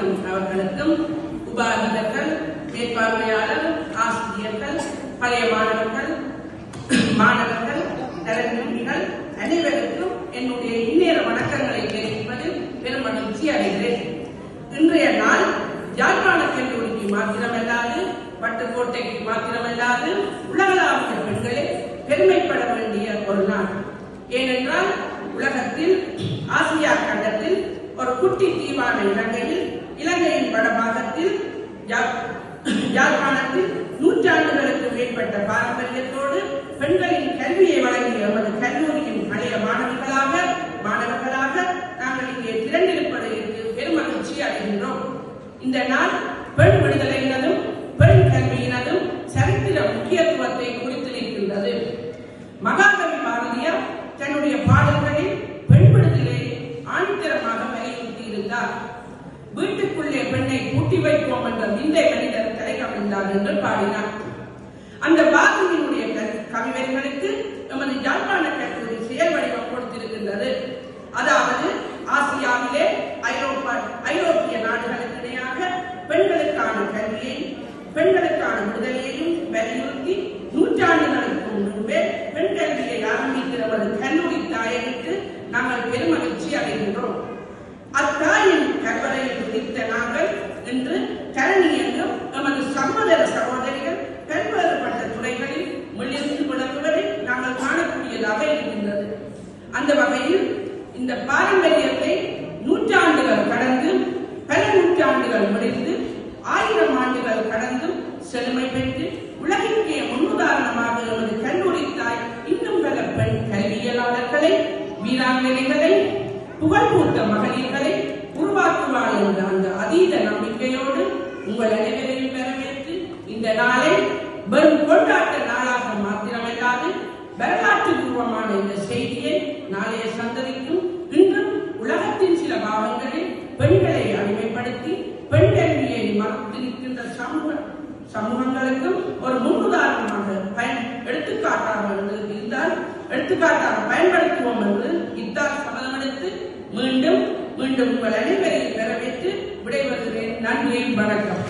ரத்னம் அவர்களுக்கும் உபாதிதர்கள், மேற்பார்வையாளர், ஆசிரியர்கள், பழைய மாணவர்கள், தலைமைகள் அனைவருக்கும் என்னுடைய இந்நேர வணக்கங்களை தெரிவிப்பதில் பெரும் மகிழ்ச்சி அடைகிறேன். இன்றைய நாள் யாழ்ப்பாண கல்லூரிக்கு மாத்திரமல்லாது, பட்டுக்கோட்டைக்கு மாத்திரமல்லாது, உலகளாவிய பெண்களே பெருமைப்பட வேண்டிய ஒரு நாள். ஏனென்றால் உலகத்தில் ஆசியா கண்டத்தில் ஒரு குட்டி தீவான இலங்கையின் வடபாகத்தில் யாழ்ப்பாணத்தில் நூற்றாண்டுகளுக்கு மேற்பட்ட பாரம்பரியத்தோடு பெண்களின் கல்வியை வழங்கிய எமது கல்லூரியின் பழைய மாணவர்களாக நாங்கள் இங்கே திரண்டிருப்பதற்கு பெருமகிழ்ச்சி அடைகின்றோம். இந்த நாள் பெண் விடுதலையினதும் பெண் கல்வியினதும் சரித்திர முக்கியத்துவத்தை குறித்து நிற்கின்றது. மகாகவி பாரதியார் தன்னுடைய பாடல்களில் பெண் விடுதலை ஆணித்தரமாக வலியுறுத்தி இருந்தார். வீட்டுக்குள்ளே பெண்ணை பூட்டி வைப்போம் என்ற விந்தை மனிதர் தலைக்கவிழ்ந்தார் என்று பாடினார். அந்த பாரதியினுடைய கவிவரிகளுக்கு நமது யாழ்ப்பாண கல்லூரி செயல் வடிவம் கொடுத்திருக்கின்றது. அதாவது ஆசியாவிலே ஐரோப்பிய நாடுகளுக்கு இணையாக பெண்களுக்கான கல்வியை, பெண்களுக்கான விடுதலையையும் வலியுறுத்தி நூற்றாண்டுகளுக்கு முன்பே பெண் கல்வியை ஆரம்பிக்கிறவது கல்லூரி தாயனுக்கு நாங்கள் பெருமகிழ்ச்சி அடைகின்றோம். அத்தாயின் கல்வரையில் குறித்த நாங்கள் இன்று கரணி என்றும் நமது சகோதர சகோதரிகள் பல்வேறுபட்ட துறைகளில் மொழிந்து விளங்குவதை நாங்கள் காணக்கூடியதாக இருக்கின்றது. அந்த வகையில் இந்த பாரம்பரியத்தை நூற்றாண்டுகள் கடந்து, பல நூற்றாண்டுகள் முடிந்து, 1000 ஆண்டுகள் கடந்தும் செழுமை பெற்று உலகிற்கே முன்னுதாரணமாக நமது கல்லூரி தாய் இன்னும் பல பெண் கல்வியலாளர்களை, வீராங்கனைகளை, புகழ்பூத்த மகளிர்களை உருவாக்குவாள் என்ற அந்த அதீத நம்பிக்கையோடு உங்கள் அனைவரையும் வரவேற்று இந்த நாளை வெறும் கொண்டாட்ட நாளாக மாத்திரமல்லாது வரலாற்று பூர்வமான இந்த செய்தியை நாளைய சந்ததிக்கும் இன்றும் உலகத்தின் சில பாகங்களில் பெண்களை அடிமைப்படுத்தி பெண் கல்வியை மறுத்து நிற்கின்ற சமூகங்களுக்கும் ஒரு முன்னுதாரணமாக எடுத்துக்காட்டாக பயன்படுத்துவோம் என்று இத்தால் சபதமெடுத்து மீண்டும் உங்கள் அனைவரையும் வரவேற்று விடைபெறுகிறேன். நன்றி, வணக்கம்.